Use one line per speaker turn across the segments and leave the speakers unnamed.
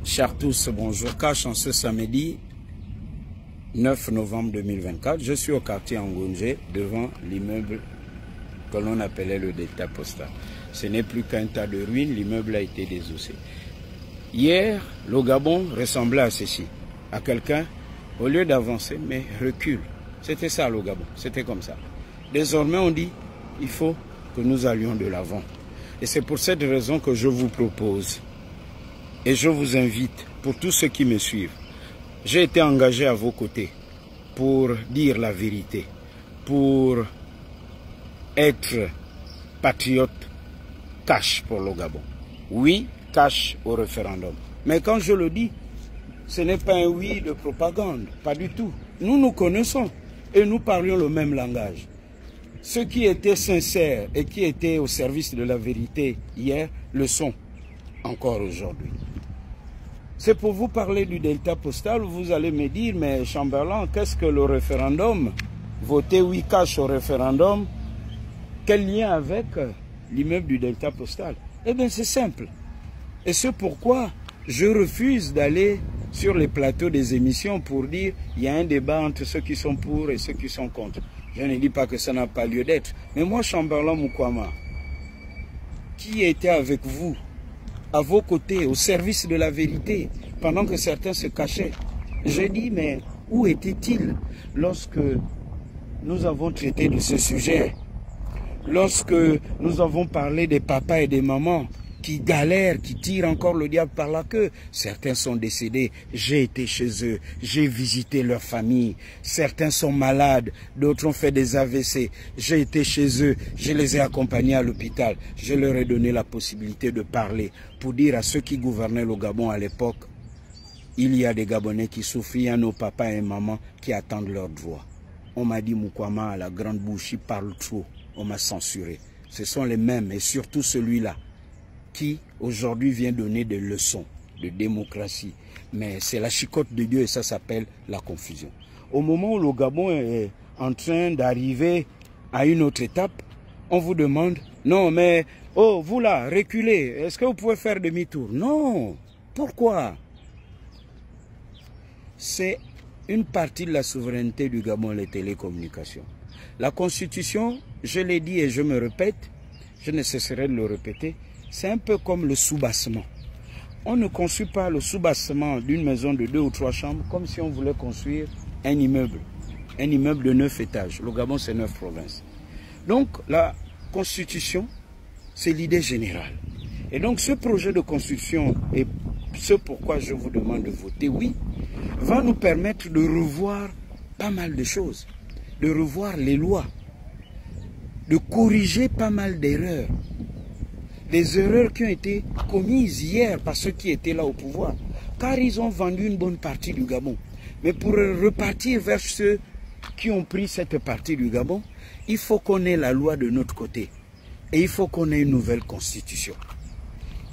Chers tous, bonjour. Cache en ce samedi 9 novembre 2024. Je suis au quartier Angounje devant l'immeuble que l'on appelait le Delta Postal. Ce n'est plus qu'un tas de ruines, l'immeuble a été désossé. Hier, le Gabon ressemblait à ceci, à quelqu'un, au lieu d'avancer, mais recule. C'était ça le Gabon, c'était comme ça. Désormais, on dit, il faut que nous allions de l'avant. Et c'est pour cette raison que je vous propose, et je vous invite, pour tous ceux qui me suivent, j'ai été engagé à vos côtés pour dire la vérité, pour être patriote cash pour le Gabon. Oui, cash au référendum. Mais quand je le dis, ce n'est pas un oui de propagande, pas du tout. Nous nous connaissons et nous parlions le même langage. Ceux qui étaient sincères et qui étaient au service de la vérité hier le sont encore aujourd'hui. C'est pour vous parler du Delta Postal, vous allez me dire, mais Chamberlain, qu'est-ce que le référendum? Voter oui cash au référendum, quel lien avec l'immeuble du Delta Postal? Eh bien c'est simple. Et c'est pourquoi je refuse d'aller sur les plateaux des émissions pour dire il y a un débat entre ceux qui sont pour et ceux qui sont contre. Je ne dis pas que ça n'a pas lieu d'être. Mais moi, Chamberlain Mukwama, qui était avec vous, à vos côtés, au service de la vérité, pendant que certains se cachaient, je dis, mais où était-il lorsque nous avons traité de ce sujet? Lorsque nous avons parlé des papas et des mamans qui galèrent, qui tirent encore le diable par la queue. Certains sont décédés, j'ai été chez eux, j'ai visité leur famille. Certains sont malades, d'autres ont fait des AVC. J'ai été chez eux, je les ai accompagnés à l'hôpital. Je leur ai donné la possibilité de parler pour dire à ceux qui gouvernaient le Gabon à l'époque, il y a des Gabonais qui souffrent, il y a nos papas et mamans qui attendent leur droit. On m'a dit Mukwama à la grande bouche, il parle trop, on m'a censuré. Ce sont les mêmes et surtout celui-là qui aujourd'hui vient donner des leçons de démocratie. Mais c'est la chicotte de Dieu et ça s'appelle la confusion. Au moment où le Gabon est en train d'arriver à une autre étape, on vous demande, non mais, oh vous là, reculez, est-ce que vous pouvez faire demi-tour? Non, pourquoi? C'est une partie de la souveraineté du Gabon, les télécommunications. La Constitution, je l'ai dit et je me répète, je ne cesserai de le répéter, c'est un peu comme le soubassement. On ne construit pas le soubassement d'une maison de 2 ou 3 chambres comme si on voulait construire un immeuble de 9 étages. Le Gabon, c'est 9 provinces. Donc, la Constitution, c'est l'idée générale. Et donc, ce projet de Constitution, et ce pourquoi je vous demande de voter oui, va nous permettre de revoir pas mal de choses, de revoir les lois, de corriger pas mal d'erreurs. Les erreurs qui ont été commises hier par ceux qui étaient là au pouvoir, car ils ont vendu une bonne partie du Gabon. Mais pour repartir vers ceux qui ont pris cette partie du Gabon, il faut qu'on ait la loi de notre côté. Et il faut qu'on ait une nouvelle constitution.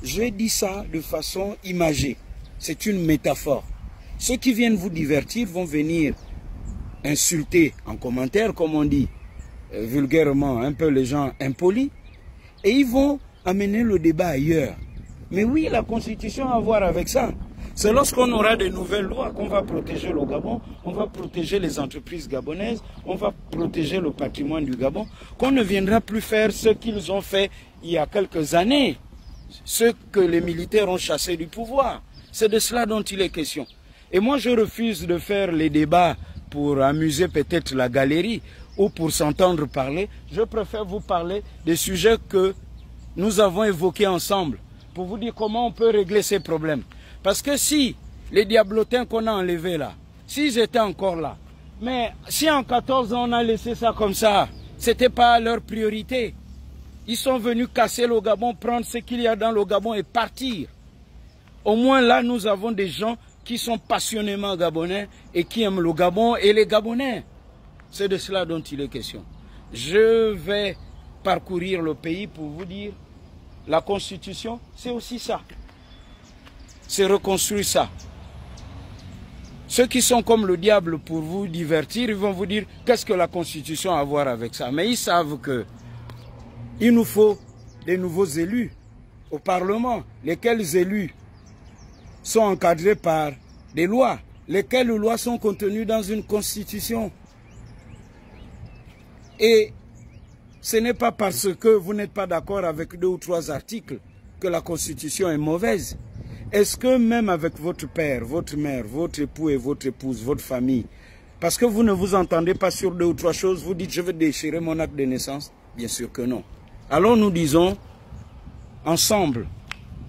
Je dis ça de façon imagée. C'est une métaphore. Ceux qui viennent vous divertir vont venir insulter en commentaire, comme on dit vulgairement, un peu les gens impolis, et ils vont amener le débat ailleurs. Mais oui, la Constitution a à voir avec ça. C'est lorsqu'on aura de nouvelles lois qu'on va protéger le Gabon, on va protéger les entreprises gabonaises, on va protéger le patrimoine du Gabon, qu'on ne viendra plus faire ce qu'ils ont fait il y a quelques années, ce que les militaires ont chassé du pouvoir. C'est de cela dont il est question. Et moi, je refuse de faire les débats pour amuser peut-être la galerie ou pour s'entendre parler. Je préfère vous parler des sujets que nous avons évoqué ensemble pour vous dire comment on peut régler ces problèmes. Parce que si les diablotins qu'on a enlevés là, s'ils étaient encore là, mais si en 14 ans on a laissé ça comme ça, ce n'était pas leur priorité. Ils sont venus casser le Gabon, prendre ce qu'il y a dans le Gabon et partir. Au moins là, nous avons des gens qui sont passionnément gabonais et qui aiment le Gabon et les Gabonais. C'est de cela dont il est question. Je vais parcourir le pays pour vous dire la Constitution, c'est aussi ça. C'est reconstruire ça. Ceux qui sont comme le diable pour vous divertir, ils vont vous dire qu'est-ce que la Constitution a à voir avec ça. Mais ils savent qu'il nous faut des nouveaux élus au Parlement. Lesquels élus? sont encadrés par des lois. Lesquelles lois sont contenues dans une constitution. Et ce n'est pas parce que vous n'êtes pas d'accord avec 2 ou 3 articles que la constitution est mauvaise. Est-ce que même avec votre père, votre mère, votre époux et votre épouse, votre famille, parce que vous ne vous entendez pas sur 2 ou 3 choses, vous dites je vais déchirer mon acte de naissance? Bien sûr que non. Alors nous disons, ensemble,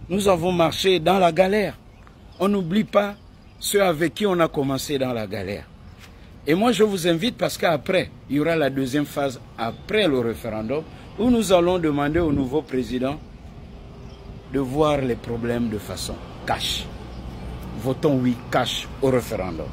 nous avons marché dans la galère. On n'oublie pas ceux avec qui on a commencé dans la galère. Et moi je vous invite parce qu'après, il y aura la 2e phase après le référendum où nous allons demander au nouveau président de voir les problèmes de façon cash. Votons oui cash au référendum.